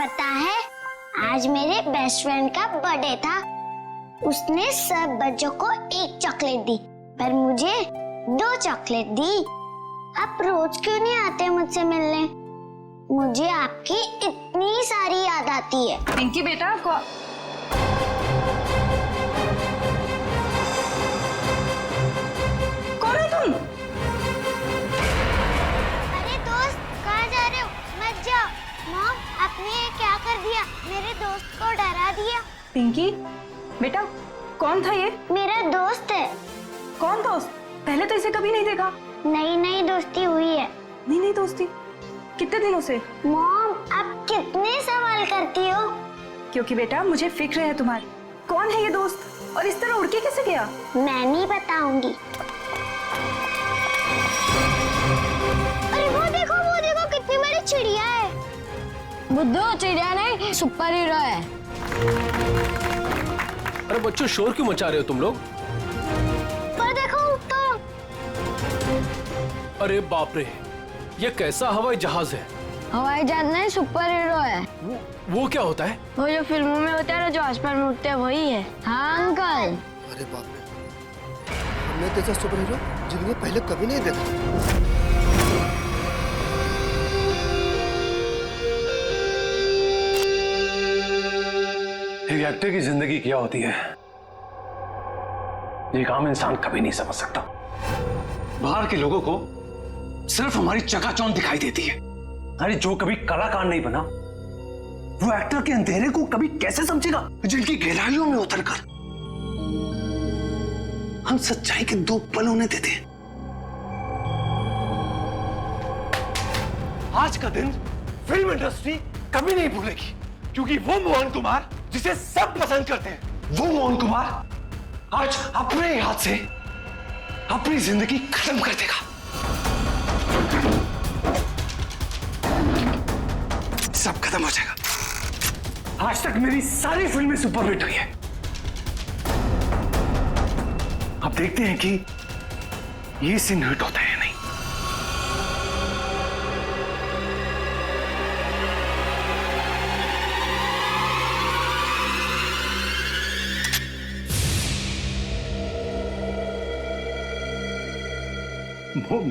पता है, आज मेरे बेस्ट फ्रेंड का बर्थडे था। उसने सब बच्चों को एक चॉकलेट दी, पर मुझे 2 चॉकलेट दी। आप रोज क्यों नहीं आते मुझसे मिलने? मुझे आपकी इतनी सारी याद आती है। पिंकी बेटा, कौन है तुम? अरे दोस्त, कहाँ जा रहे हो? मत जाओ। मॉम, आपने ये क्या कर दिया? मेरे दोस्त को डरा दिया। पिंकी बेटा, कौन था ये? मेरा दोस्त है। कौन दोस्त? पहले तो इसे कभी नहीं देखा। नई नई दोस्ती हुई है। नहीं दोस्ती? कितने दिनों से? मॉम, आप कितने सवाल करती हो? क्योंकि बेटा मुझे फिक्र है तुम्हारी। कौन है ये दोस्त और इस तरह उड़ के कैसे गया? मैं नहीं बताऊंगी। अरे वो देखो कितनी बड़ी चिड़िया है। बुद्धू, चिड़िया नहीं, सुपर हीरो है। अरे बच्चों, शोर क्यों मचा रहे हो तुम लोग? पर देखो तो। अरे बाप रे, ये कैसा हवाई जहाज है? हवाई जहाज नहीं, सुपर हीरो है। वो क्या होता है? वो जो फिल्मों में होता है ना, जो आसमान में उड़ते हैं, वही है। हाँ अंकल। अरे बाप रे, हमने जैसा सुपर हीरो जिंदगी में पहले कभी नहीं देखा। एक एक्टर की जिंदगी क्या होती है, ये आम इंसान कभी नहीं समझ सकता। बाहर के लोगों को सिर्फ हमारी चकाचौंध दिखाई देती है। अरे जो कभी कलाकार नहीं बना, वो एक्टर के अंधेरे को कभी कैसे समझेगा? जिनकी गहराइयों में उतरकर हम सच्चाई के 2 पल होने देते हैं। आज का दिन फिल्म इंडस्ट्री कभी नहीं भूलेगी, क्योंकि वो मोहन कुमार जिसे सब पसंद करते हैं, वो मोहन कुमार आज अपने हाथ से अपनी जिंदगी खत्म कर देगा। सब खत्म हो जाएगा। आज तक मेरी सारी फिल्में सुपरहिट हुई है। अब देखते हैं कि ये सीन हिट होता है या नहीं।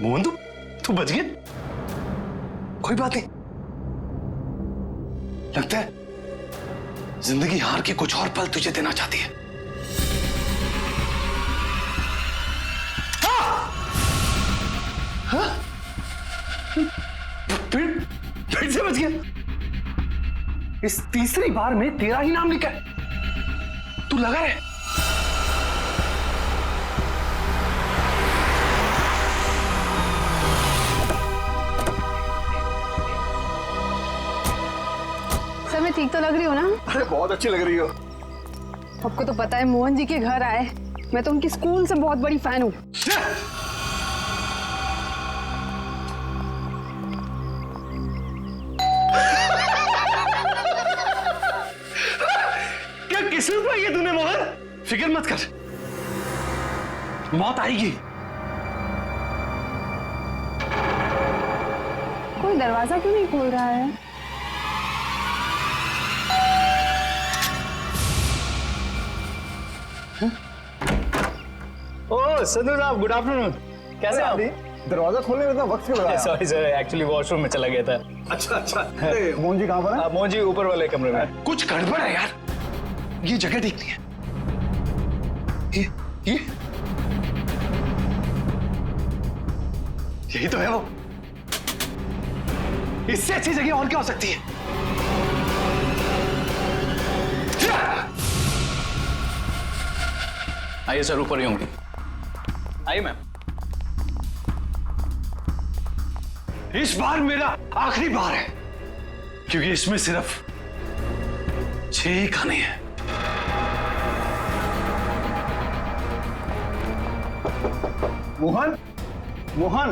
मोहन, तू बच गया? कोई बात नहीं। लगता है जिंदगी हार के कुछ और पल तुझे देना चाहती है। हाँ? फिर से बच गया। इस तीसरी बार में तेरा ही नाम लिखा है। तू लगा है? मैं ठीक तो लग रही हूँ ना? अरे बहुत अच्छी लग रही हो। आपको तो पता है मोहन जी के घर आए, मैं तो उनकी स्कूल से बहुत बड़ी फैन हूँ। क्या किस्मत पाई है तूने मोहन? फिक्र मत कर, मौत आएगी। कोई दरवाजा क्यों नहीं खोल रहा है? ओह संदू साहब, गुड आफ्टरनून। कैसे आप? दरवाजा खोलने में इतना वक्त क्यों लगा? सॉरी सर, एक्चुअली वॉशरूम में चला गया था। अच्छा। अरे मोहन जी कहाँ पर है? मोहन जी ऊपर वाले कमरे में। कुछ गड़बड़ है यार, ये जगह ठीक नहीं है। ये यही तो है वो। इससे अच्छी जगह और क्या हो सकती है? आइए सर, ऊपर ही होंगे। आइए मैम। इस बार मेरा आखिरी बार है, क्योंकि इसमें सिर्फ 6 ही खाने हैं। मोहन, मोहन,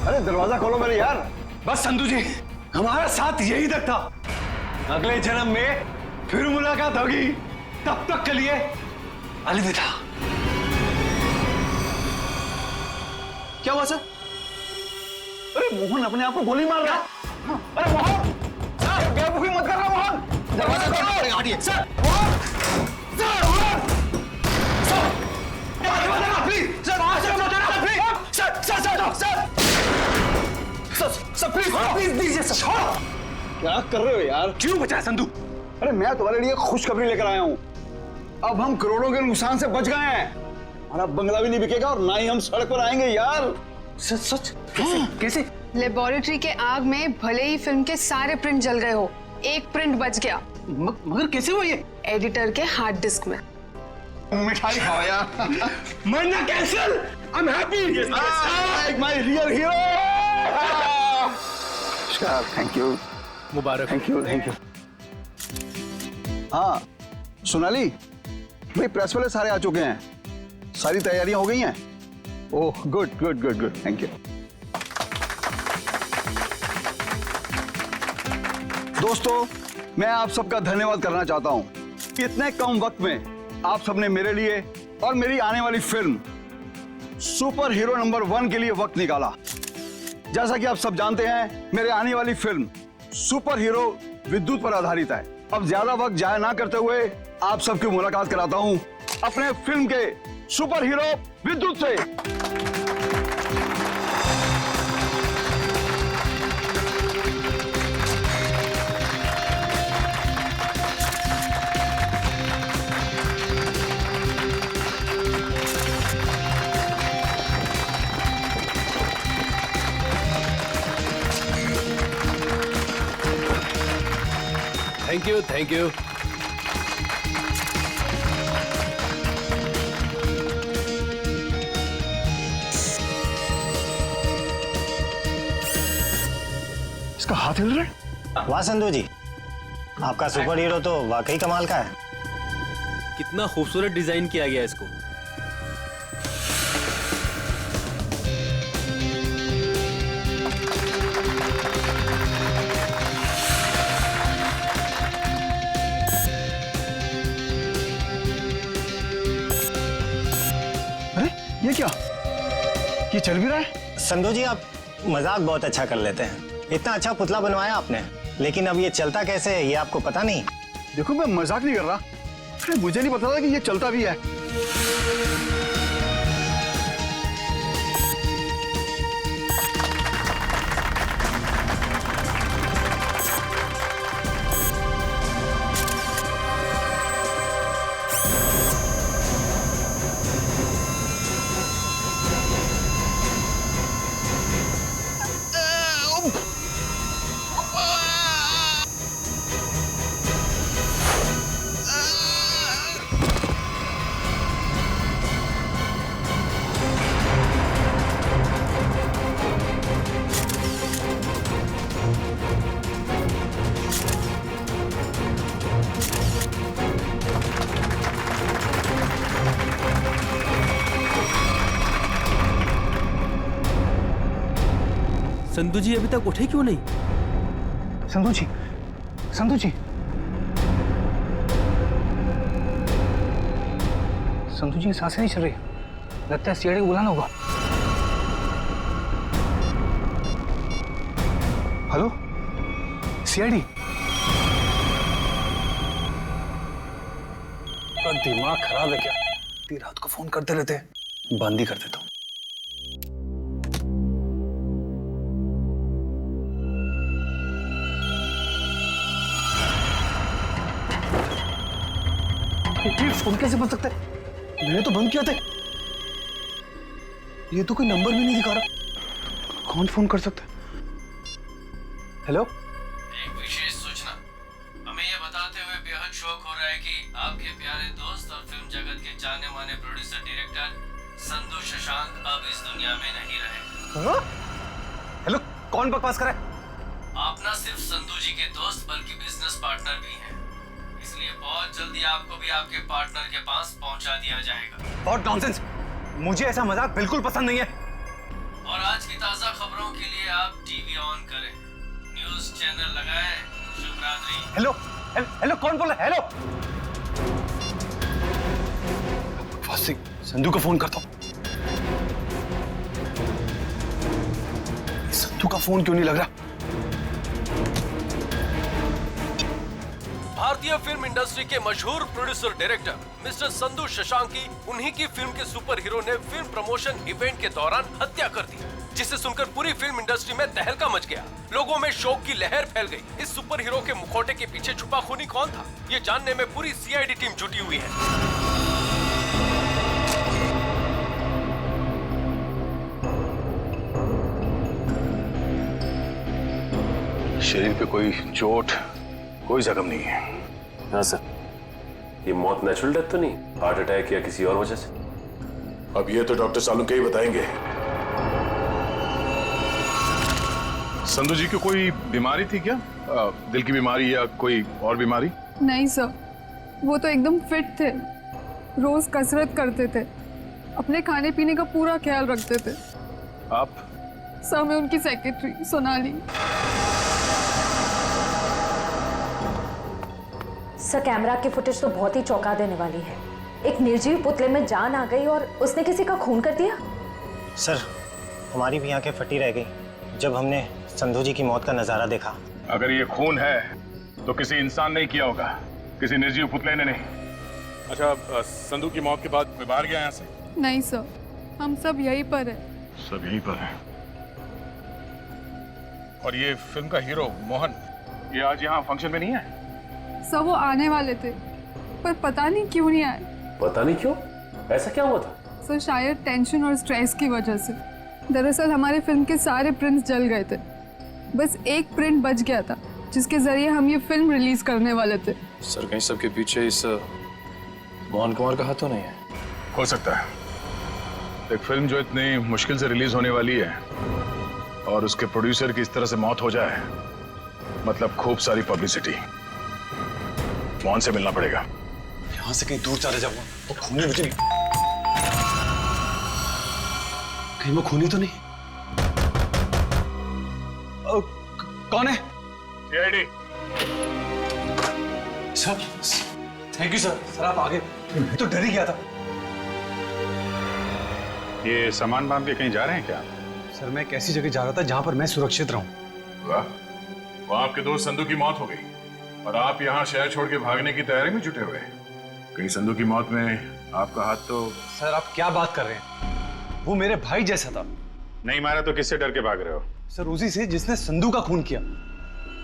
अरे दरवाजा खोलो मेरे यार। बस संधू जी, हमारा साथ यही तक था। अगले जन्म में फिर मुलाकात होगी। तब तक के लिए अलविदा। क्या हुआ सर? अरे मोहन अपने आप को गोली मार रहा है। अरे मोहन! दरवाजा खोलो। हटिए sir. Please sir, sir please दीजिए सर। क्या कर रहे हो यार? क्यों बचाया संधू? अरे मैं तुम्हारे लिए खुशखबरी लेकर आया हूँ। अब हम करोड़ों के नुकसान से बच गए हैं। हमारा बंगला भी नहीं बिकेगा और ना ही हम सड़क पर आएंगे यार। सच सच? कैसे? लेबोरेटरी के आग में भले ही फिल्म के सारे प्रिंट जल गए हो, एक प्रिंट बच गया, मगर कैसे हुआ ये? एडिटर के हार्ड डिस्क में। मिठाई खाओ यार। मरना cancel. I am happy. My real hero. Thank you, Mubarak. Thank you, thank you. हाँ सोनाली भाई, प्रेस वाले सारे आ चुके हैं, सारी तैयारियां हो गई हैं। Oh good good good good, thank you. दोस्तों मैं आप सबका धन्यवाद करना चाहता हूं। इतने कम वक्त में आप सबने मेरे लिए और मेरी आने वाली फिल्म सुपर हीरो नंबर 1 के लिए वक्त निकाला। जैसा कि आप सब जानते हैं, मेरे आने वाली फिल्म सुपर हीरो विद्युत पर आधारित है। अब ज्यादा वक्त जाया ना करते हुए आप सबकी मुलाकात कराता हूं अपने फिल्म के सुपर हीरो विद्युत से। Thank you, thank you. इसका हाथ हिल रहा है। वाह संधू जी, आपका सुपर हीरो तो वाकई कमाल का है। कितना खूबसूरत डिजाइन किया गया इसको। अरे ये क्या, ये चल भी रहा है? संधू जी आप मजाक बहुत अच्छा कर लेते हैं। इतना अच्छा पुतला बनवाया आपने, लेकिन अब ये चलता कैसे है ये आपको पता नहीं? देखो मैं मजाक नहीं कर रहा, अरे मुझे नहीं पता था कि ये चलता भी है। संधू जी अभी तक उठे क्यों नहीं? संधू जी, संधू जी, संधू जी की सांसें नहीं चल रही, लगता है सीआईडी को बुलाना होगा। Hello CID. दिमाग खराब है क्या? इतनी रात को फोन करते रहते हैं, बंद ही कर देता हूँ। फोन कैसे बन सकता है? मैंने तो बंद किया था। ये तो कोई नंबर भी नहीं दिखा रहा, कौन फोन कर सकता है? हेलो, एक विशेष सूचना। हमें यह बताते हुए बेहद शौक हो रहा है कि आपके प्यारे दोस्त और फिल्म जगत के जाने माने प्रोड्यूसर डायरेक्टर संधू शशांक अब इस दुनिया में नहीं रहे। हेलो, कौन बकवास कर रहा है? आप न सिर्फ संधू जी के दोस्त बल्कि बिजनेस पार्टनर भी हैं, इसलिए बहुत जल्दी आपको भी आपके पार्टनर के पास पहुंचा दिया जाएगा। बहुत नॉनसेंस, मुझे ऐसा मजाक बिल्कुल पसंद नहीं है। और आज की ताजा खबरों के लिए आप टीवी ऑन करें, न्यूज चैनल लगाएं। शुभ रात्रि। हेलो हेलो, कौन बोल रहा है? हेलो, संधू को फोन करता हूँ। संधू का फोन क्यों नहीं लग रहा? भारतीय फिल्म इंडस्ट्री के मशहूर प्रोड्यूसर डायरेक्टर मिस्टर संधू शशांकी, उन्हीं की फिल्म के सुपर हीरो ने फिल्म प्रमोशन इवेंट के दौरान हत्या कर दी, जिसे सुनकर पूरी फिल्म इंडस्ट्री में तहलका मच गया। लोगों में शोक की लहर फैल गई। इस सुपर हीरो के मुखौटे के पीछे छुपा खूनी कौन था, ये जानने में पूरी सीआईडी टीम जुटी हुई है। शरीर पे कोई चोट, कोई जख्म नहीं है। हाँ सर, ये मौत नेचुरल डेथ तो नहीं, हार्ट अटैक या किसी और वजह से? अब ये तो डॉक्टर सालुंके ही बताएंगे। संधू जी को कोई बीमारी थी क्या? दिल की बीमारी या कोई और बीमारी? नहीं सर, वो तो एकदम फिट थे, रोज कसरत करते थे, अपने खाने पीने का पूरा ख्याल रखते थे। आप? सर मैं उनकी सेक्रेटरी सोनाली। सर कैमरा की फुटेज तो बहुत ही चौंका देने वाली है। एक निर्जीव पुतले में जान आ गई और उसने किसी का खून कर दिया। सर हमारी भी आंखें फटी रह गई जब हमने संधू जी की मौत का नजारा देखा। अगर ये खून है तो किसी इंसान ने किया होगा, किसी निर्जीव पुतले ने नहीं। अच्छा, संधू की मौत के बाद मैं बाहर गया यहाँ से? नहीं सर, हम सब यहीं पर है। सब यहीं पर है। और ये फिल्म का हीरो मोहन, ये आज यहाँ फंक्शन में नहीं है? सर वो आने वाले थे पर पता नहीं क्यों नहीं आए। पता नहीं क्यों? ऐसा क्या हुआ था? सर शायद टेंशन और स्ट्रेस की वजह से। दरअसल हमारे फिल्म के सारे प्रिंट्स जल गए थे, बस एक प्रिंट बच गया था जिसके जरिए हम ये फिल्म रिलीज करने वाले थे। सर कहीं सबके पीछे इस मोहन कुमार का हाथ तो नहीं है? हो सकता है। एक फिल्म जो इतनी मुश्किल से रिलीज होने वाली है और उसके प्रोड्यूसर की इस तरह से मौत हो जाए, मतलब खूब सारी पब्लिसिटी। मोहन से मिलना पड़ेगा। यहाँ से कहीं दूर चले जाऊंगा तो खूनी मुझे नहीं। कहीं वो खूनी तो नहीं? कौन है? CID. Sir thank you sir. Sir आप आगे, मैं तो डर ही गया था। ये सामान बांध के कहीं जा रहे हैं क्या? सर मैं एक ऐसी जगह जा रहा था जहां पर मैं सुरक्षित रहूं। वाह, वहां आपके दोस्त संधू की मौत हो गई और आप यहाँ शहर छोड़ के भागने की तैयारी में जुटे हुए। कहीं संधू की मौत में आपका हाथ तो? सर आप क्या बात कर रहे हैं? वो मेरे भाई जैसा था। नहीं मारा तो किससे डर के भाग रहे हो? सर उसी से जिसने संधू का खून किया,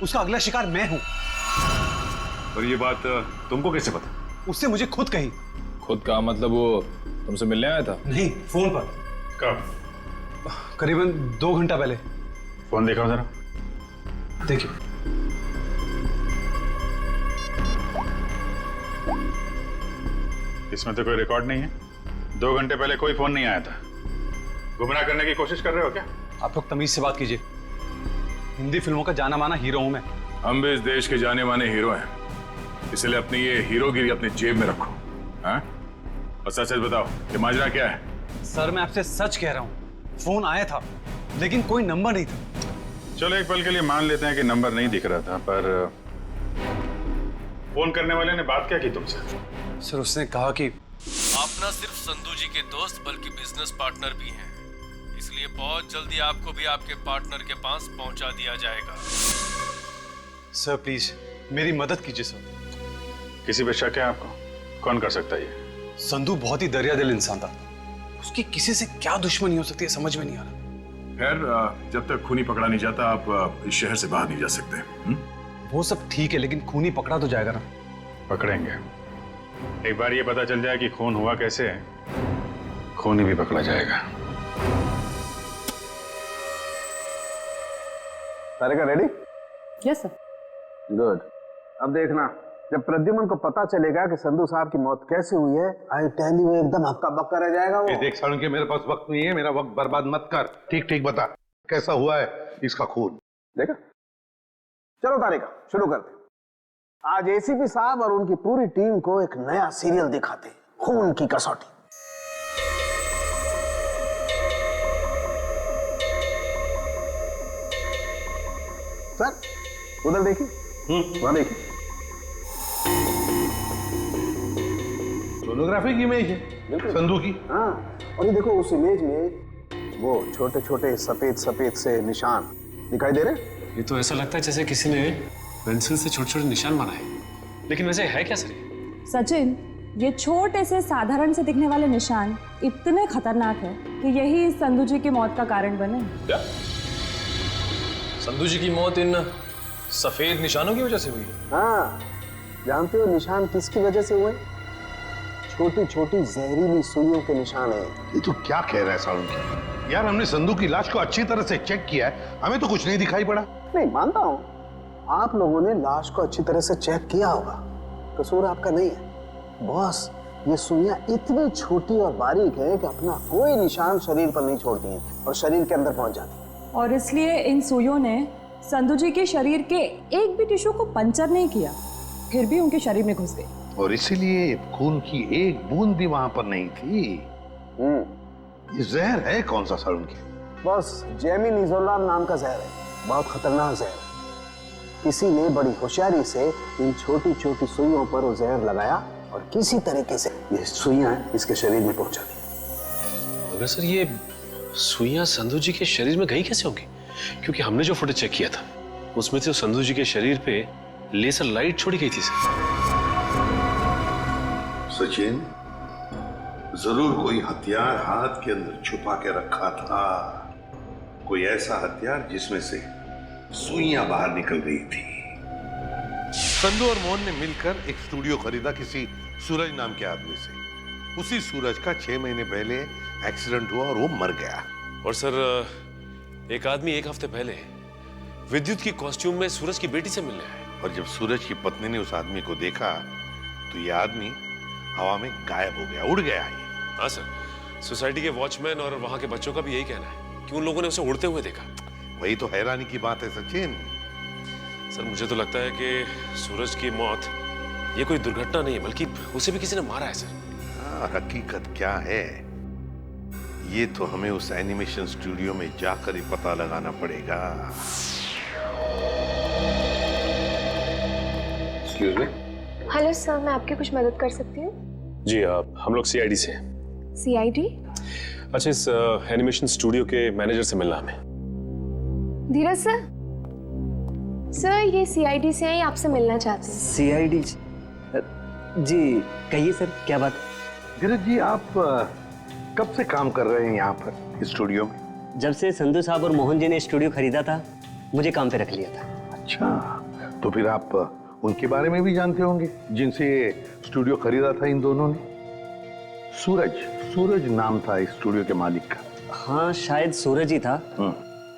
उसका अगला शिकार मैं हूं। और ये बात तुमको कैसे पता? उससे मुझे खुद कही। खुद का मतलब वो तुमसे मिलने आया था? नहीं, फोन पर। कब? करीबन 2 घंटा पहले। फोन दिखाओ जरा। देखिए। इसमें तो कोई रिकॉर्ड नहीं है। 2 घंटे पहले कोई फोन नहीं आया था। गुमराह करने की कोशिश कर रहे हो क्या? आप लोग तमीज से बात कीजिए। हिंदी फिल्मों का जाना माना हीरो हूं मैं। हम भी इस देश के जाने माने हीरो हैं, इसलिए अपनी ये हीरोगिरी अपनी जेब में रखो। हाँ? और सच सच बताओ कि माजरा क्या है? सर मैं आपसे सच कह रहा हूं, फोन आया था लेकिन कोई नंबर नहीं था। चलो एक पल के लिए मान लेते हैं कि नंबर नहीं दिख रहा था, पर फोन करने वाले ने बात क्या की तुमसे? सर उसने कहा कि आप न सिर्फ संधू जी के दोस्त बल्कि बिजनेस पार्टनर भी हैं, इसलिए बहुत जल्दी आपको भी आपके पार्टनर के पास पहुंचा दिया जाएगा। सर प्लीज मेरी मदद कीजिए सर। किसी पे शक है आपको? कौन कर सकता है ये? संधू बहुत ही दरियादिल इंसान था, उसकी किसी से क्या दुश्मनी हो सकती है समझ में नहीं आ रहा। खैर जब तक खूनी पकड़ा नहीं जाता आप इस शहर से बाहर नहीं जा सकते। वो सब ठीक है लेकिन खूनी पकड़ा तो जाएगा ना? पकड़ेंगे। एक बार ये पता चल जाए कि खून हुआ कैसे, खूनी भी पकड़ा जाएगा। सारे का रेडी? Yes sir. गुड। अब देखना, जब प्रद्युमन को पता चलेगा कि संधू साहब की मौत कैसे हुई है, आई टेल यू एकदम हक्का बक्का रह जाएगा वो। देख सालुंके, मेरे पास वक्त नहीं है, मेरा वक्त बर्बाद मत कर। ठीक ठीक बता कैसा हुआ है इसका खून। देखा? चलो तारिका शुरू करते। आज एसीपी साहब और उनकी पूरी टीम को एक नया सीरियल दिखाते, खून की कसौटी। सर उधर देखिए, वहां देखिए, सोनोग्राफी की इमेज है संधू की। हाँ, और ये देखो उस इमेज में वो छोटे छोटे सफेद सफेद से निशान दिखाई दे रहे। ये तो ऐसा लगता है जैसे किसी ने पेंसिल से छोटे छोटे निशान बनाए। लेकिन वैसे है क्या सर? सचिन, ये छोटे से साधारण से दिखने वाले निशान इतने खतरनाक है कि यही संधू जी की मौत का कारण बने। क्या? संधू जी की मौत इन सफेद निशानों की वजह से हुई है? हाँ, जानते हो निशान किसकी वजह से हुए? छोटी छोटी जहरीली सुइयों के निशान है। ये तो क्या कह रहा है साउंड? यार हमने संधू की लाश को अच्छी तरह से चेक किया है, हमें तो कुछ नहीं दिखाई पड़ा। नहीं मानता हूँ, आप लोगों ने लाश को अच्छी तरह से चेक किया होगा, कसूर आपका नहीं है। बॉस, ये सुइयां इतनी छोटी और बारीक है कि अपना कोई निशान शरीर पर नहीं छोड़ती हैं और शरीर के अंदर पहुंच जाती हैं। और इसलिए इन सुइयों ने संधू जी के शरीर के एक भी टिश्यू को पंचर नहीं किया, फिर भी उनके शरीर में घुस गए। और इसीलिए खून की एक बूंद भी वहां पर नहीं थी। ये जहर है कौन सा सर उनके? बस जेमिनिजोलाम नाम का जहर है, बहुत खतरनाक जहर है। किसी ने बड़ी होशियारी से इन छोटी छोटी सुइयों पर वो जहर लगाया और किसी तरीके से ये सुइयां इसके शरीर में पहुंचा दी। मगर सर ये सुइयां संधू जी के शरीर में गई कैसे होंगी? क्योंकि हमने जो फुटेज चेक किया था उसमें तो संधू जी के शरीर पे लेजर लाइट छोड़ी गई थी सर। सचिन, जरूर कोई हथियार हाथ के अंदर छुपा के रखा था, कोई ऐसा हथियार जिसमें से सुइयां बाहर निकल गई थी। संधू और मोहन ने मिलकर एक स्टूडियो खरीदा किसी सूरज नाम के आदमी से। उसी सूरज का 6 महीने पहले एक्सीडेंट हुआ और वो मर गया। और सर एक आदमी एक हफ्ते पहले विद्युत की कॉस्ट्यूम में सूरज की बेटी से मिलने आया। और जब सूरज की पत्नी ने उस आदमी को देखा तो ये आदमी हवा में गायब हो गया, उड़ गया। हाँ सर, सोसाइटी के वॉचमैन और वहां के बच्चों का भी यही कहना है कि उन लोगों ने उसे उड़ते हुए देखा। वही तो हैरानी की बात है सचिन। सर मुझे तो लगता है कि सूरज की मौत ये कोई दुर्घटना नहीं है, बल्कि उसे भी किसी ने मारा है सर। हकीकत क्या है ये तो हमें उस एनिमेशन स्टूडियो में जाकर ही पता लगाना पड़ेगा। Excuse me. हेलो सर, मैं आपकी कुछ मदद कर सकती हूँ? जी आप, हम लोग सीआईडी से हैं। सीआईडी? अच्छा, इस एनिमेशन स्टूडियो के मैनेजर से मिलना हमें। धीरज सर, सर ये सीआईडी से हैं, आपसे मिलना चाहते हैं। सीआईडी जी, कहिए सर क्या बात? धीरज जी, आप कब से काम कर रहे हैं यहाँ पर स्टूडियो में? जब से संधू साहब और मोहन जी ने स्टूडियो खरीदा था, मुझे काम पे रख लिया था। अच्छा, तो फिर आप उनके बारे में भी जानते होंगे जिनसे स्टूडियो खरीदा था इन दोनों ने? सूरज नाम था इस स्टूडियो के मालिक का। हाँ, शायद सूरज ही था,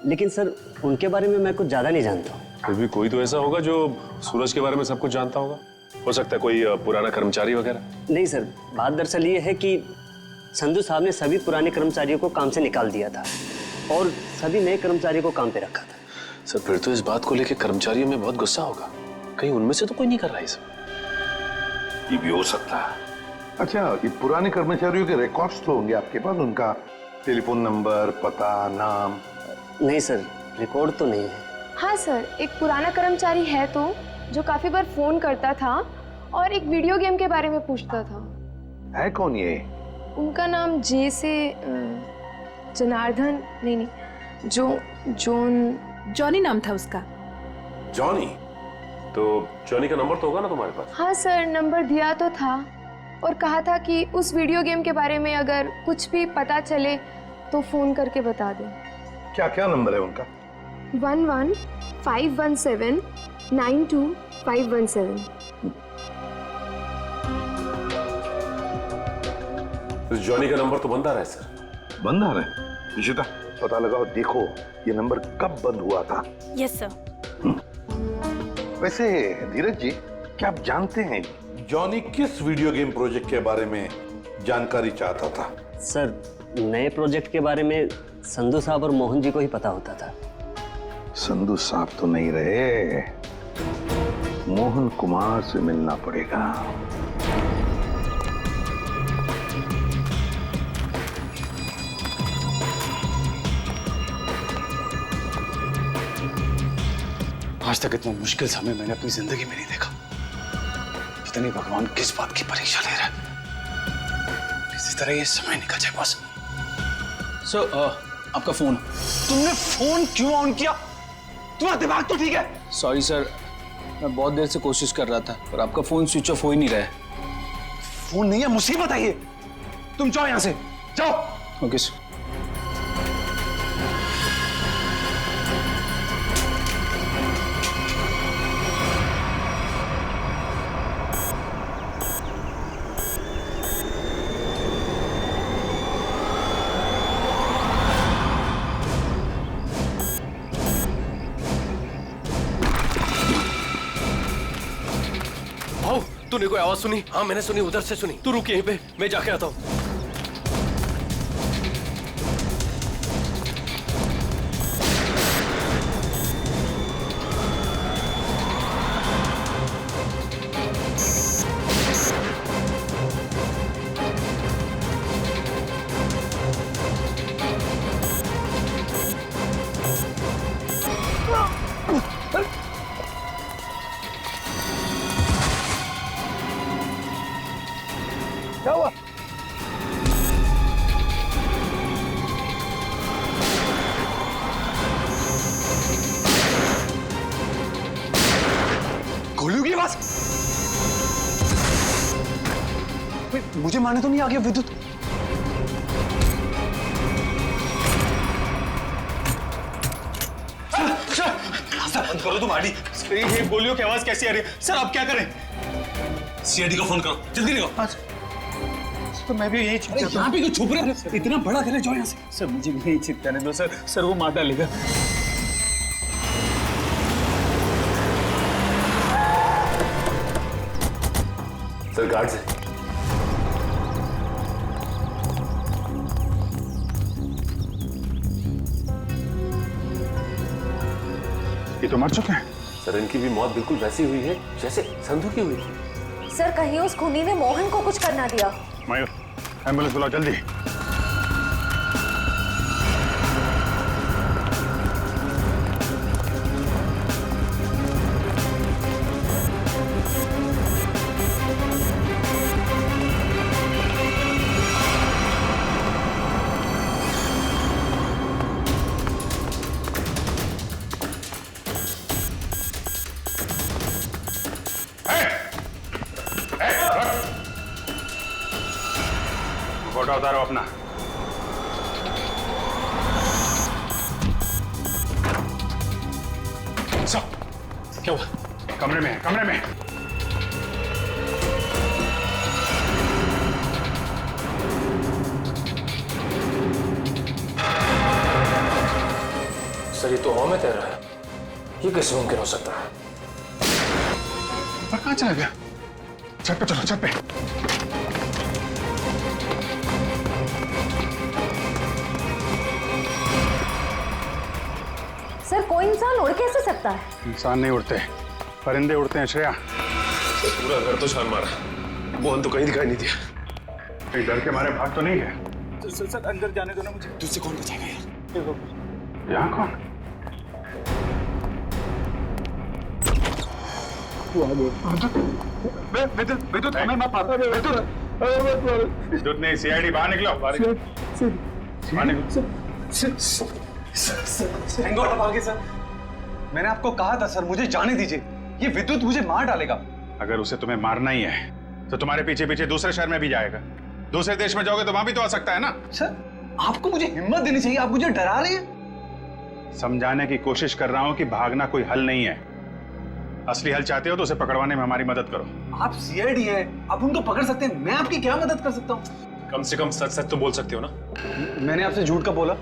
लेकिन सर उनके बारे में मैं कुछ ज्यादा नहीं जानता। फिर भी कोई तो ऐसा होगा जो सूरज के बारे में सब कुछ जानता होगा। हो सकता है कोई पुराना कर्मचारी वगैरह। नहीं सर, बात दरअसल ये है कि संधू साहब ने सभी पुराने कर्मचारियों को काम से निकाल दिया था और सभी नए कर्मचारियों को काम पे रखा था। सर फिर तो इस बात को लेकर कर्मचारियों में बहुत गुस्सा होगा, कहीं उनमें से तो कोई नहीं कर रहा है सब। ये भी हो सकता है। अच्छा, ये पुराने कर्मचारियों के रिकॉर्ड्स तो होंगे आपके पास, उनका टेलीफोन नंबर, पता, नाम? नहीं सर, रिकॉर्ड तो नहीं है। हाँ सर, एक पुराना कर्मचारी है तो जो काफी बार फोन करता था और एक वीडियो गेम के बारे में पूछता था। है कौन ये? उनका नाम जे से जनार्दन, नहीं, जॉनी नाम था उसका। जॉनी? तो जॉनी का नंबर तो होगा ना तुम्हारे पास? हाँ सर, नंबर दिया तो था और कहा था कि उस वीडियो गेम के बारे में अगर कुछ भी पता चले तो फोन करके बता दें। क्या क्या नंबर है उनका? 11-517-92-517। जॉनी का नंबर तो बंद आ रहा है सर। बंद आ रहा है? निशिता, पता लगाओ, देखो ये नंबर कब बंद हुआ था। Yes sir. वैसे धीरज जी, क्या आप जानते हैं जॉनी किस वीडियो गेम प्रोजेक्ट के बारे में जानकारी चाहता था? सर, नए प्रोजेक्ट के बारे में संधू साहब और मोहन जी को ही पता होता था। संधू साहब तो नहीं रहे, मोहन कुमार से मिलना पड़ेगा। आज तक इतना मुश्किल समय मैंने अपनी जिंदगी में नहीं देखा। पता नहीं भगवान किस बात की परीक्षा ले रहा है। किसी तरह ये समय निकल जाए बस। सर, आपका फोन। तुमने फोन क्यों ऑन किया? तुम्हारा दिमाग तो ठीक है? सॉरी सर, मैं बहुत देर से कोशिश कर रहा था पर आपका फोन स्विच ऑफ हो ही नहीं रहा है। फोन नहीं है, मुसीबत है ये। तुम जाओ यहां से, जाओ। Okay sir. तूने कोई आवाज सुनी? हाँ मैंने सुनी, उधर से सुनी। तू रुक यहीं पे, मैं जाके आता हूँ। क्या हुआ? गोलियों की आवाज? मुझे मारने तो नहीं आ गया विद्युत? सर बंद करो तुम आड़ी। ये गोलियों की आवाज कैसी आ रही है? सर आप क्या करें? सीआईडी को फोन करो, जल्दी करो। तो मैं भी यही छिप यहाँ पे क्यों छुप रहे हैं? इतना बड़ा घर है, जाओ यहाँ से। सर मुझे भी यही छिप जाने दो सर। सर वो मार डालेगा। सर गार्ड से ये तो मर चुके हैं। सर इनकी भी मौत बिल्कुल वैसी हुई है जैसे संधू की हुई थी। सर कहीं उस खूनी ने मोहन को कुछ करना दिया। मयूर एम्बुलेंस बुलाओ जल्दी। फोटो उतारो अपना। क्या हुआ? कमरे में है, कमरे में। सर ये तो हवा में तैर रहा है, ये कैसे मुमकिन हो सकता है? पर कहाँ चला गया? छत पे चलो, छत पे। सर कोई इंसान उड़ कैसे सकता है? इंसान नहीं उड़ते, परिंदे उड़ते हैं श्रेया। सर पूरा घर तो छान मारा, मोहन तो कहीं दिखाई नहीं दिया। कहीं डर के मारे भाग तो नहीं है? सर अंदर जाने दो ना मुझे। तुझसे कौन बचाएगा यार? यहाँ कौन? विद्युत हमें मत मारो। विद्युत नहीं, सीआईडी बाहर निकलो। बाहर निकलो। सर मैंने आपको कहा था सर, मुझे जाने दीजिए। ये विद्युत मुझे मार डालेगा। अगर उसे तुम्हें मारना ही है तो तुम्हारे पीछे पीछे दूसरे शहर में भी जाएगा। दूसरे देश में जाओगे तो वहां भी तो आ सकता है ना। सर आपको मुझे हिम्मत देनी चाहिए, आप मुझे डरा रहे हैं। समझाने की कोशिश कर रहा हूं कि भागना कोई हल नहीं है। असली हल चाहते हो तो उसे पकड़वाने में हमारी मदद करो। आप सीआईडी हैं, आप उनको पकड़ सकते हैं, मैं आपकी क्या मदद कर सकता हूँ? कम से कम सच सच तो बोल सकते हो ना। मैंने आपसे झूठ का बोला?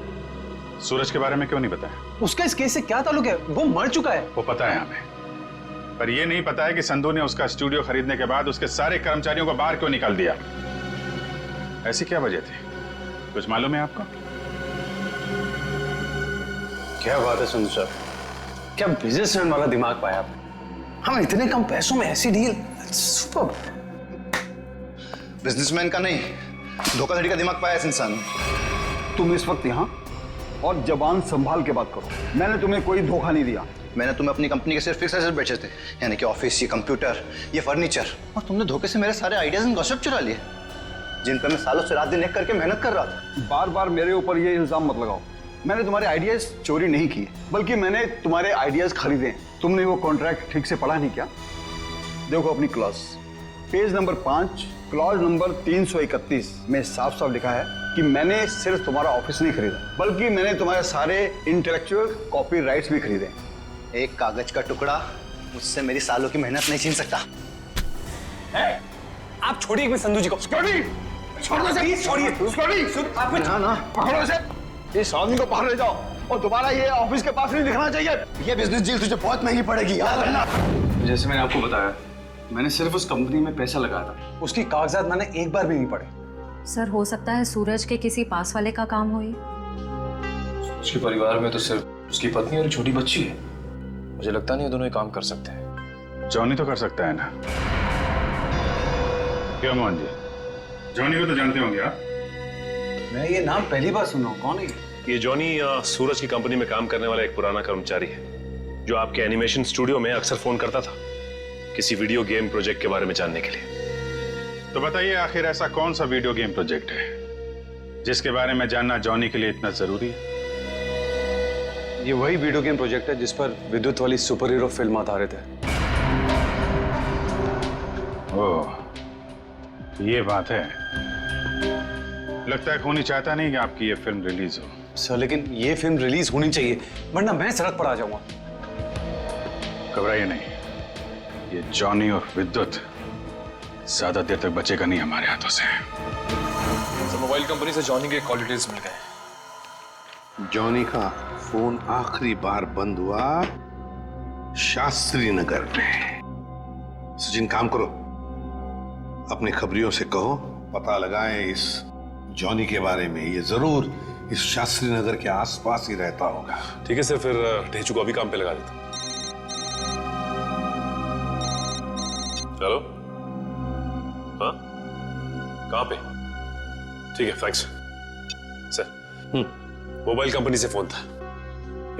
सूरज के बारे में क्यों नहीं बताया? उसका इस केस से क्या ताल्लुक है? वो मर चुका है। वो पता है हमें, पर यह नहीं पता है कि संधू ने उसका स्टूडियो खरीदने के बाद उसके सारे कर्मचारियों को बाहर क्यों निकाल दिया। ऐसी क्या वजह थी, कुछ मालूम है आपको? क्या बात है संधू सर, क्या बिजनेसमैन वाला दिमाग पाया आपने। हम इतने कम पैसों में ऐसी डील, सुपर। बिजनेसमैन का नहीं, धोखाधड़ी का दिमाग पाया इस इंसान ने। तुम इस वक्त यहाँ और जबान संभाल के बात करो। मैंने तुम्हें कोई धोखा नहीं दिया। मैंने तुम्हें अपनी कंपनी के सिर्फ फिक्स एसेट बेचे थे, यानी कि ऑफिस, ये कंप्यूटर, ये फर्नीचर, और तुमने धोखे से मेरे सारे आइडियाज एंड गॉसिप चुरा लिए, जिन पर मैं सालों से रात दिन एक करके मेहनत कर रहा था। बार बार मेरे ऊपर ये इल्जाम मत लगाओ। मैंने तुम्हारे आइडियाज चोरी नहीं किए, बल्कि मैंने तुम्हारे आइडियाज खरीदे हैं। तुमने वो कॉन्ट्रैक्ट ठीक से पढ़ा नहीं क्या? देखो अपनी clause, page number 5, clause number 331 में साफ साफ लिखा है कि मैंने सिर्फ तुम्हारा ऑफिस नहीं खरीदा, बल्कि मैंने तुम्हारे सारे इंटेलेक्चुअल कॉपीराइट्स भी खरीदे। एक कागज का टुकड़ा मुझसे मेरी सालों की मेहनत नहीं छीन सकता। आप छोड़िए मैं संधू जी को। छोड़िए ना, पकड़ो इसे। इस आदमी को बाहर ले जाओ और दोबारा ये ऑफिस के पास नहीं दिखना चाहिए। ये बिजनेस डील तुझे बहुत महंगी पड़ेगी, याद रखना। जैसे मैंने आपको बताया, मैंने सिर्फ उस कंपनी में पैसा लगाया था, उसकी कागजात मैंने एक बार भी नहीं पढ़े। सर हो सकता है सूरज के किसी पास वाले का काम हो ये। उसके परिवार में तो सिर्फ उसकी पत्नी और छोटी बच्ची है। मुझे लगता नहीं वो दोनों ये काम कर सकते हैं। जॉनी तो कर सकता है ना? क्या मोहन जी, जॉनी को तो जानते होंगे आप? मैं ये नाम पहली बार सुन रहा हूँ, कौन है ये जॉनी सूरज की कंपनी में काम करने वाला एक पुराना कर्मचारी है, जो आपके एनिमेशन स्टूडियो में अक्सर फोन करता था किसी वीडियो गेम प्रोजेक्ट के बारे में जानने के लिए। तो बताइए, आखिर ऐसा कौन सा वीडियो गेम प्रोजेक्ट है जिसके बारे में जानना जॉनी के लिए इतना जरूरी है? ये वही वीडियो गेम प्रोजेक्ट है जिस पर विद्युत वाली सुपर हीरो फिल्म आधारित है। ओह, ये बात है। लगता है खूनी चाहता नहीं कि आपकी ये फिल्म रिलीज हो। सर लेकिन ये फिल्म रिलीज होनी चाहिए, वरना मैं सड़क पर आ जाऊंगा। घबराइए नहीं, ये जॉनी और विद्युत ज्यादा देर तक बचेगा नहीं हमारे हाथों से। मोबाइल कंपनी से जॉनी के कॉल डिटेल्स मिल गए। जॉनी का फोन आखिरी बार बंद हुआ शास्त्री नगर में। सचिन, काम करो, अपने खबरियों से कहो पता लगाएं इस जॉनी के बारे में। ये जरूर इस शास्त्री नगर के आसपास ही रहता होगा। ठीक है सर, फिर ढेचू को अभी काम पे लगा देता हूं। हेलो, हाँ, कहाँ पे? ठीक है, थैंक्स सर। मोबाइल कंपनी से फोन था।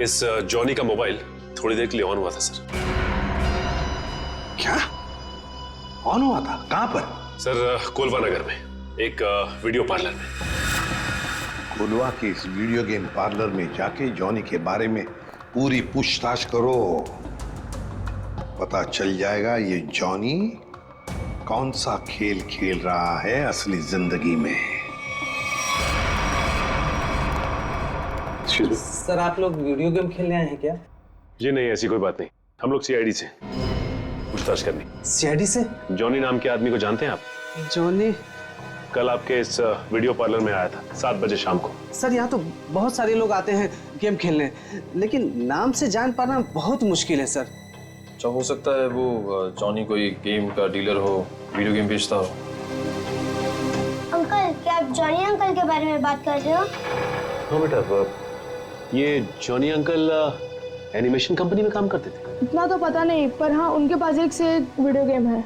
इस जॉनी का मोबाइल थोड़ी देर के लिए ऑन हुआ था सर। क्या ऑन हुआ था? कहां पर? सर कोलवा नगर में एक वीडियो पार्लर में। कोलवा के इस वीडियो गेम पार्लर में जाके जॉनी के बारे में पूरी पूछताछ करो। पता चल जाएगा ये जॉनी कौन सा खेल खेल रहा है असली जिंदगी में। सर आप लोग वीडियो गेम खेलने आए हैं क्या? जी नहीं, ऐसी कोई बात नहीं। हम लोग सीआईडी से पूछताछ करनी। सीआईडी से? जॉनी नाम के आदमी को जानते हैं आप? जॉनी कल आपके इस वीडियो पार्लर में आया था 7 बजे शाम को। सर यहाँ तो बहुत सारे लोग आते हैं गेम खेलने, लेकिन नाम से जान पाना बहुत मुश्किल है सर। अच्छा, हो सकता है वो जॉनी कोई गेम का डीलर हो, वीडियो गेम बेचता हो। अंकल, क्या आप जॉनी अंकल के बारे में बात कर रहे हो? हाँ बेटा, ये जॉनी अंकल एनिमेशन कंपनी में काम करते थे। इतना तो पता नहीं, पर हाँ उनके पास एक से एक वीडियो गेम है।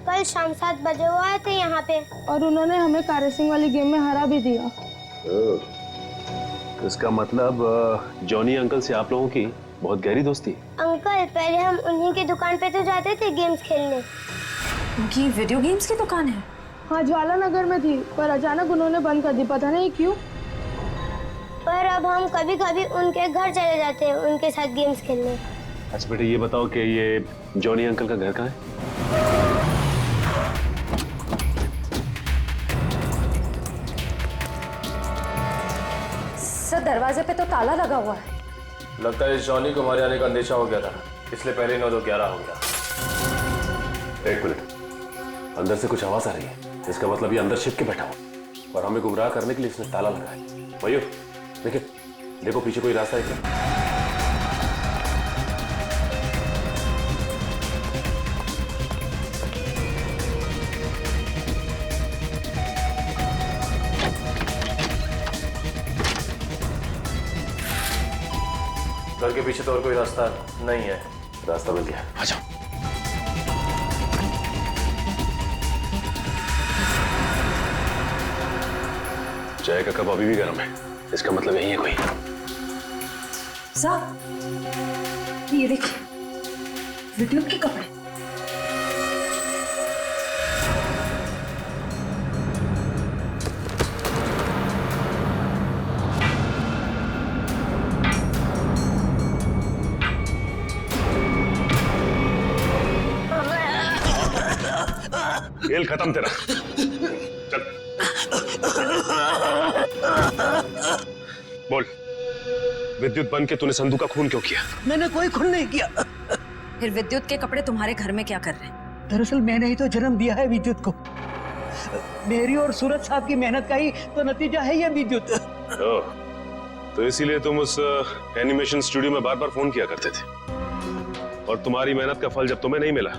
कल शाम 7 बजे वो आए थे यहाँ पे और उन्होंने हमें कार रेसिंग वाली गेम में हरा भी दिया। इसका मतलब जॉनी अंकल से आप लोगों की बहुत गहरी दोस्ती। अंकल, पहले हम उन्हीं की दुकान पे तो जाते थे गेम्स खेलने। उनकी वीडियो गेम्स की दुकान है? हाँ, ज्वाला नगर में थी, पर अचानक उन्होंने बंद कर दी, पता नहीं क्यों। पर अब हम कभी कभी उनके घर चले जाते हैं उनके साथ गेम्स खेलने। अच्छा बेटा, ये बताओ कि ये जॉनी अंकल का घर कहाँ है? सर दरवाजे पे तो ताला लगा हुआ है। लगता है इस जॉनी को हमारे आने का अंदेशा हो गया था, इसलिए पहले 9-2-11 हो गया। एक मिनट, अंदर से कुछ आवाज आ रही है, इसका मतलब ये अंदर छिप के बैठा हो और हमें गुमराह करने के लिए इसने ताला लगाया। मयूर देखिए, देखो पीछे कोई रास्ता है क्या? घर के पीछे तो और कोई रास्ता नहीं है। रास्ता मिल गया, आ जाओ। चाय का कप अभी भी गर्म है, इसका मतलब यही है कोई। साहब ये देखिए, विद्युत के कपड़े। खेल खत्म तेरा। चल बोल, विद्युत बन के तूने संधू का खून क्यों किया? मैंने कोई खून नहीं किया। फिर विद्युत के कपड़े तुम्हारे घर में क्या कर रहे हैं? दरअसल मैंने ही तो जन्म दिया है विद्युत को। मेरी और सूरज साहब की मेहनत का ही तो नतीजा है ये विद्युत। तो इसीलिए तुम उस एनिमेशन स्टूडियो में बार बार फोन किया करते थे, और तुम्हारी मेहनत का फल जब तुम्हें नहीं मिला,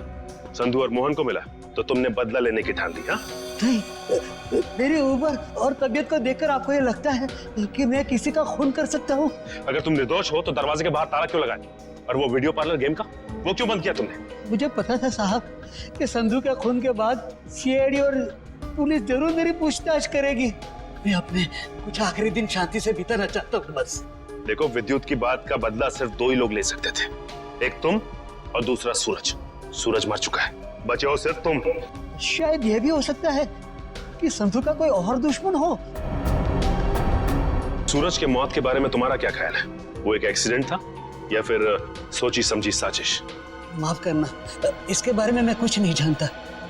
संधू और मोहन को मिला, तो तुमने बदला लेने की ठान ली। हाँ, नहीं, मेरी उम्र और तबीयत को देखकर आपको ये लगता है कि मैं किसी का खून कर सकता हूँ? अगर तुम निर्दोष हो तो दरवाजे के बाहर ताला क्यों लगाए? और वो वीडियो पार्लर गेम का वो क्यों बंद किया तुमने? मुझे पता था साहब कि संधू के खून के बाद सीआईडी और पुलिस जरूर मेरी पूछताछ करेगी। मैं अपने कुछ आखिरी दिन शांति से बिताना चाहता हूँ बस। देखो, विद्युत की बात का बदला सिर्फ 2 ही लोग ले सकते थे, एक तुम और दूसरा सूरज। सूरज मर चुका है, बचे हो सिर्फ तुम। शायद यह भी हो सकता है कि संधू का कोई और दुश्मन हो। सूरज के मौत के बारे में तुम्हारा क्या ख्याल है? वो एक एक्सीडेंट था या फिर सोची समझी साजिश? माफ करना, इसके बारे में मैं कुछ नहीं जानता।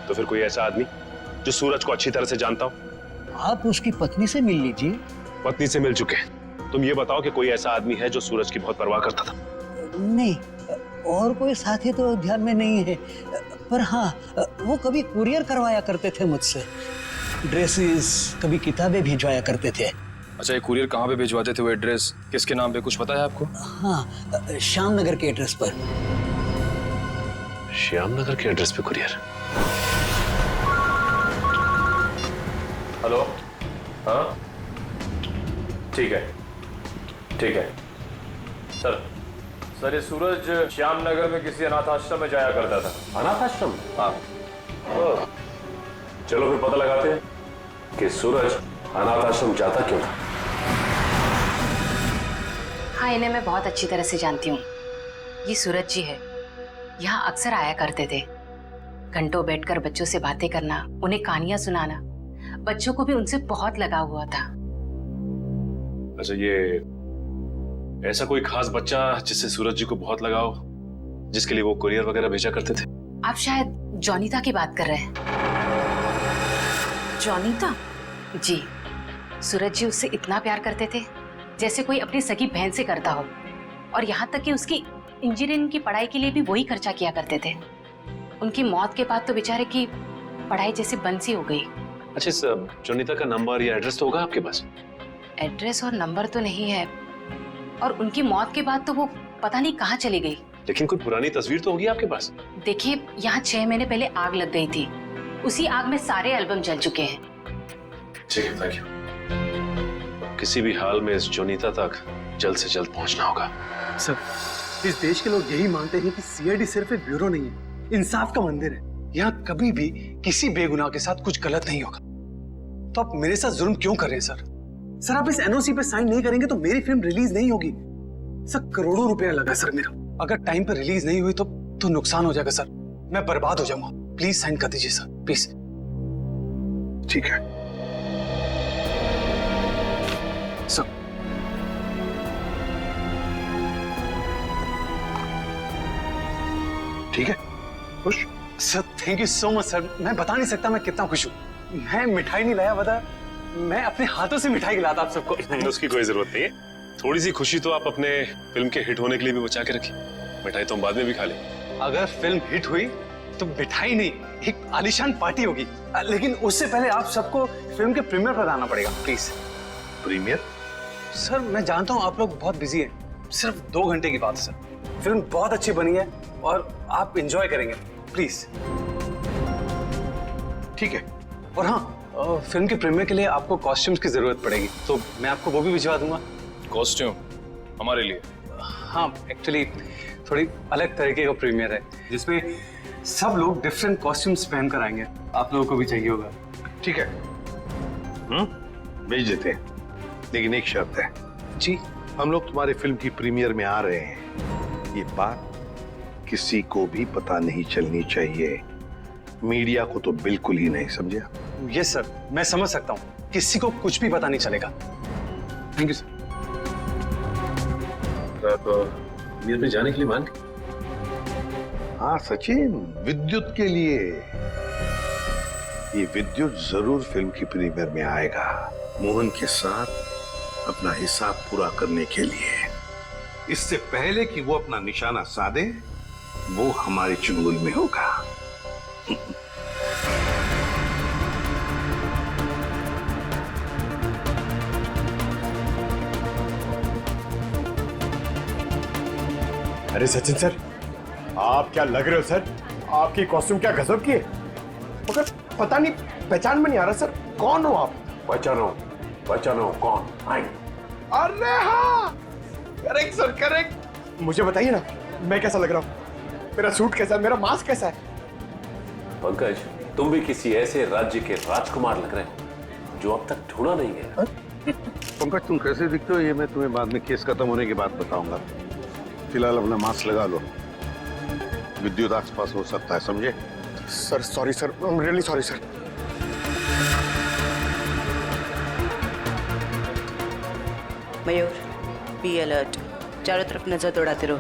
तो फिर कोई ऐसा आदमी जो सूरज को अच्छी तरह से जानता हो? आप उसकी पत्नी से मिल लीजिए। पत्नी से मिल चुके हैं, तुम ये बताओ कि कोई ऐसा आदमी है जो सूरज की बहुत परवाह करता था? नहीं, और कोई साथी तो ध्यान में नहीं है, पर हाँ, वो कभी कुरियर करवाया करते थे मुझसे। ड्रेसेस, कभी किताबें भिजवाया करते थे। अच्छा, ये कुरियर कहाँ पे भिजवाते थे? वो एड्रेस किसके नाम पे, कुछ पता है आपको? हाँ, श्याम नगर के एड्रेस पर। श्याम नगर के एड्रेस पे कुरियर? हेलो, हाँ ठीक है, ठीक है सर, ये सूरज श्याम नगर में किसी अनाथ आश्रम में जाया करता था। अनाथ आश्रम? हाँ। चलो फिर पता लगाते हैं कि सूरज अनाथ आश्रम जाता क्यों था। हाँ, इन्हें मैं बहुत अच्छी तरह से जानती हूँ। ये सूरज जी है, यहाँ अक्सर आया करते थे। घंटों बैठकर बच्चों से बातें करना, उन्हें कहानियां सुनाना, बच्चों को भी उनसे बहुत लगाव हुआ था। अच्छा, ये ऐसा कोई खास बच्चा जिससे सूरज जी को बहुत लगाव, जिसके लिए वो कुरियर वगैरह भेजा करते थे? आप शायद जॉनीता की बात कर रहे हैं। जॉनीता? जी, सूरज जी उससे इतना प्यार करते थे जैसे कोई अपनी सगी बहन से करता हो, और यहाँ तक कि उसकी इंजीनियरिंग की पढ़ाई के लिए भी वही खर्चा किया करते थे। उनकी मौत के बाद तो बेचारे की पढ़ाई जैसे बंद सी हो गई। अच्छा, इस जॉनीता का नंबर या एड्रेस तो होगा आपके पास? एड्रेस और नंबर तो नहीं है, और उनकी मौत के बाद तो वो पता नहीं कहाँ चली गई। लेकिन कोई पुरानी तस्वीर तो होगी आपके पास? देखिए, यहाँ 6 महीने पहले आग लग गई थी, उसी आग में सारे एल्बम जल चुके हैं। ठीक है, थैंक यू। किसी भी हाल में इस जोनीता तक जल्द से जल्द पहुंचना होगा। सर, इस देश के लोग यही मानते हैं कि सीआईडी सिर्फ एक ब्यूरो नहीं है, इंसाफ का मंदिर है। यहाँ कभी भी किसी बेगुनाह के साथ कुछ गलत नहीं होगा। तो आप मेरे साथ जुल्म क्यों कर रहे हैं सर? सर, आप इस एनओसी पे साइन नहीं करेंगे तो मेरी फिल्म रिलीज नहीं होगी। सर, करोड़ों रुपया लगा सर मेरा। अगर टाइम पर रिलीज नहीं हुई तो नुकसान हो जाएगा सर, मैं बर्बाद हो जाऊंगा। प्लीज साइन कर दीजिए सर, प्लीज। ठीक है सर। ठीक है, खुश? Sir, thank you so much sir. मैं बता नहीं सकता मैं कितना खुश हूँ। मैं मिठाई नहीं लाया, बता, मैं अपने हाथों से मिठाई खिलाता आप सबको। उसकी कोई जरूरत नहीं है। थोड़ी सी खुशी तो आप अपने फिल्म के हिट होने के लिए भी बचा के रखिए। मिठाई तो हम बाद में भी खा लें। अगर फिल्म हिट हुई तो मिठाई नहीं, एक आलीशान पार्टी होगी। लेकिन उससे पहले आप सबको फिल्म के प्रीमियर पर आना पड़ेगा, प्लीज। प्रीमियर? सर, मैं जानता हूँ आप लोग बहुत बिजी हैं। सिर्फ 2 घंटे की बात है सर। फिल्म बहुत अच्छी बनी है और आप एंजॉय करेंगे, प्लीज। ठीक है। और हाँ, फिल्म के प्रीमियर के लिए आपको कॉस्ट्यूम्स की जरूरत पड़ेगी, तो मैं आपको वो भी भिजवा दूंगा। कॉस्ट्यूम हमारे लिए? हाँ, एक्चुअली थोड़ी अलग तरीके का प्रीमियर है जिसमें सब लोग डिफरेंट कॉस्ट्यूम्स पहन कर आएंगे। आप लोगों को भी चाहिए होगा। ठीक है, भेज देते हैं, लेकिन एक शर्त है। जी? हम लोग तुम्हारे फिल्म की प्रीमियर में आ रहे हैं, ये बात किसी को भी पता नहीं चलनी चाहिए। मीडिया को तो बिल्कुल ही नहीं, समझा? यस सर, मैं समझ सकता हूँ। किसी को कुछ भी पता नहीं चलेगा। Thank you sir. आप प्रीमियर में जाने के लिए मान? हाँ सचिन, विद्युत के लिए। ये विद्युत जरूर फिल्म की प्रीमियर में आएगा, मोहन के साथ अपना हिसाब पूरा करने के लिए। इससे पहले कि वो अपना निशाना साधे, वो हमारे चुंगल में होगा। अरे सचिन सर, आप क्या लग रहे हो सर? आपकी कॉस्ट्यूम क्या गजब की है, मगर पता नहीं पहचान में नहीं आ रहा सर, कौन हो आप? पहचानो कौन? अरे हाँ, करेक्ट सर करेक्ट। मुझे बताइए ना, मैं कैसा लग रहा हूँ? मेरा सूट कैसा है, मेरा मास्क कैसा है? पंकज, तुम भी किसी ऐसे राज्य के राजकुमार लग रहे हो जो अब तक ढूंढा नहीं गया। पंकज, तुम कैसे दिखते हो ये मैं तुम्हें बाद में केस खत्म होने के बाद बताऊंगा। फिलहाल अपना मास्क लगा लो, विद्युत आसपास हो सकता है, समझे? Sir sorry sir, I am really sorry sir. Mayur, be alert, चारों तरफ नजर दौड़ाते रहो।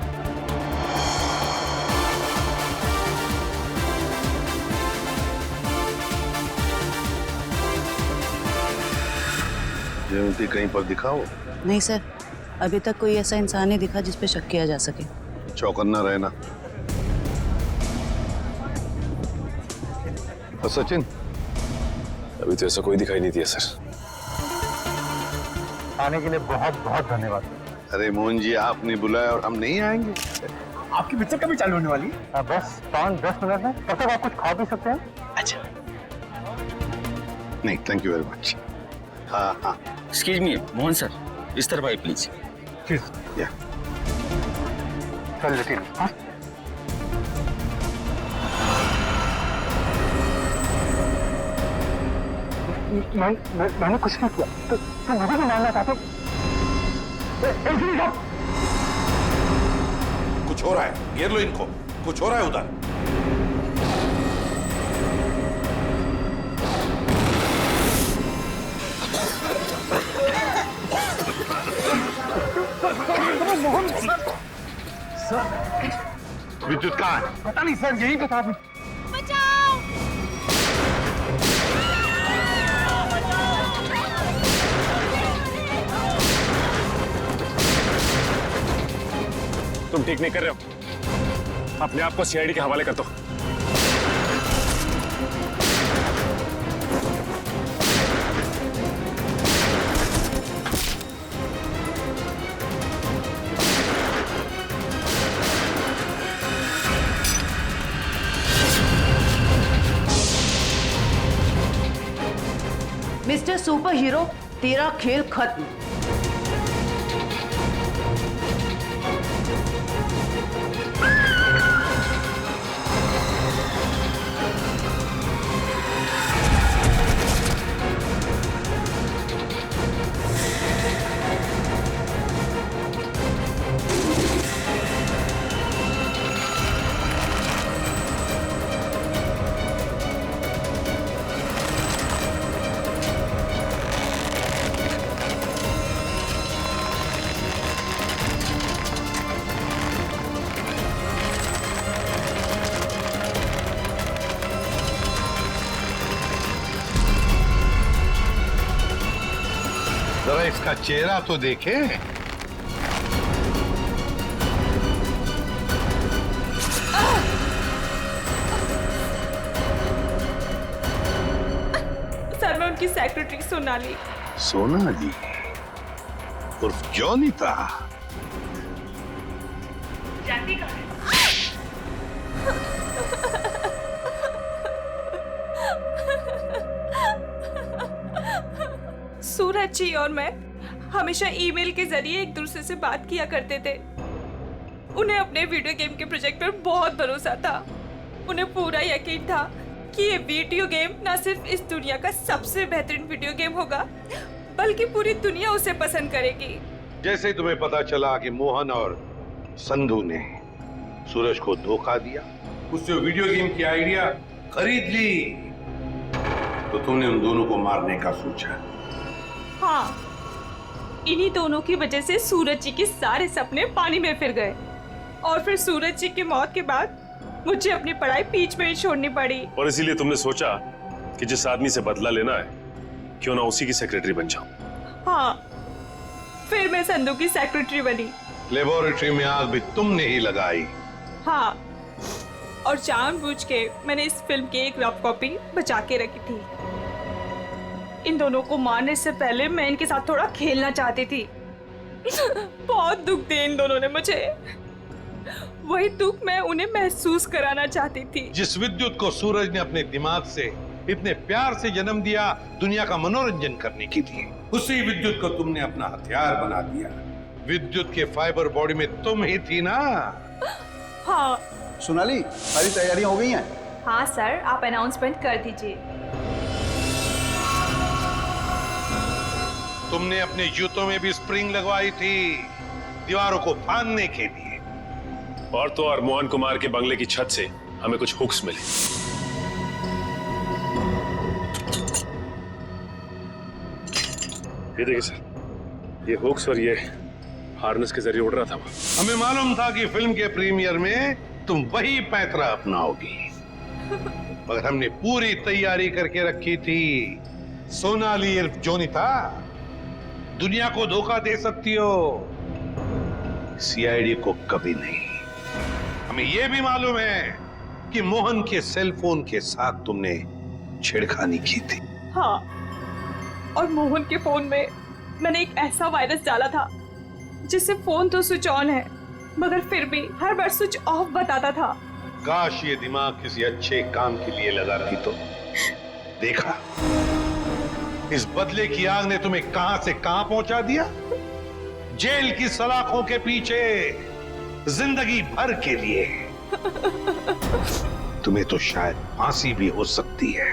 जयंती कहीं पर दिखाओ। नहीं सर, अभी तक कोई ऐसा इंसान नहीं दिखा जिस पे शक किया जा सके। चौकन्ना रहना। और सचिन? अभी तो ऐसा कोई दिखाई नहीं दिया सर। आने के लिए बहुत बहुत धन्यवाद। अरे मोहन जी, आपने बुलाया और हम नहीं आएंगे? आपकी पिक्चर कभी चालू होने वाली है? बस 5-10 मिनट में, तब तक आप कुछ खा भी सकते हैं। अच्छा। नहीं, थैंक यू वेरी मच। हाँ हाँ। एक्सक्यूज मी मोहन सर, इस तरफ आइए प्लीज। या चल लेते हैं। मैंने कुछ नहीं किया, तो मुझे भी मानना चाहते? कुछ हो रहा है, घेर लो इनको, कुछ हो रहा है उधर। विद्युत कहाँ है? पता नहीं सर, यही बता दो। तुम ठीक नहीं कर रहे हो, अपने आप को सीआईडी के हवाले कर दो। मिस्टर सुपर हीरो, तेरा खेल खत्म। जरा इसका चेहरा तो देखे। सर, मैं उनकी सेक्रेटरी सोनाली। सोनाली उर्फ जॉनी था। जानती कहाँ है? सूरज जी और मैं हमेशा ईमेल के जरिए एक दूसरे से बात किया करते थे। उन्हें अपने वीडियो गेम के प्रोजेक्ट पर बहुत भरोसा था। उन्हें पूरा यकीन था कि ये वीडियो गेम न सिर्फ इस दुनिया का सबसे बेहतरीन वीडियो गेम होगा, बल्कि पूरी दुनिया उसे पसंद करेगी। जैसे ही तुम्हें पता चला कि मोहन और संधू ने सूरज को धोखा दिया, उससे वीडियो गेम की आइडिया खरीद ली, तो तुमने उन दोनों को मारने का सोचा। हाँ, इन्हीं दोनों की वजह से सूरज जी के सारे सपने पानी में फिर गए और फिर सूरज जी की मौत के बाद मुझे अपनी पढ़ाई बीच में ही छोड़नी पड़ी। और इसीलिए तुमने सोचा कि जिस आदमी से बदला लेना है क्यों ना उसी की सेक्रेटरी बन जाऊं। हाँ, फिर मैं संधू की सेक्रेटरी बनी। लेबोरेटरी में आग भी तुमने ही लगाई। हाँ, और जानबूझ के मैंने इस फिल्म की एक रफ कॉपी बचा के रखी थी। इन दोनों को मारने से पहले मैं इनके साथ थोड़ा खेलना चाहती थी। बहुत दुख दिए इन दोनों ने मुझे, वही दुख मैं उन्हें महसूस कराना चाहती थी। जिस विद्युत को सूरज ने अपने दिमाग से इतने प्यार से जन्म दिया दुनिया का मनोरंजन करने के लिए, उसी विद्युत को तुमने अपना हथियार बना दिया। विद्युत के फाइबर बॉडी में तुम ही थी ना? हाँ। सोनाली, सारी तैयारियां हो गई हैं? हाँ सर, आप अनाउंसमेंट कर दीजिए। तुमने अपने जूतों में भी स्प्रिंग लगवाई थी दीवारों को फाड़ने के लिए। और तो और मोहन कुमार के बंगले की छत से हमें कुछ हुक्स मिले। ये देखिए सर, ये हुक्स और ये हार्नेस के जरिए उड़ रहा था। हमें मालूम था कि फिल्म के प्रीमियर में तुम वही पैंतरा अपनाओगी, मगर हमने पूरी तैयारी करके रखी थी। सोनाली इर्फ जोनिता, दुनिया को धोखा दे सकती हो, सीआईडी को कभी नहीं। हमें यह भी मालूम है कि मोहन के सेल फोन के साथ तुमने छेड़खानी की थी। हाँ, और मोहन के फोन में मैंने एक ऐसा वायरस डाला था जिससे फोन तो स्विच ऑन है मगर फिर भी हर बार स्विच ऑफ बताता था। काश ये दिमाग किसी अच्छे काम के लिए लगाती तो। देखा, इस बदले की आग ने तुम्हें कहां से कहां पहुंचा दिया। जेल की सलाखों के पीछे जिंदगी भर के लिए। तुम्हें तो शायद फांसी भी हो सकती है।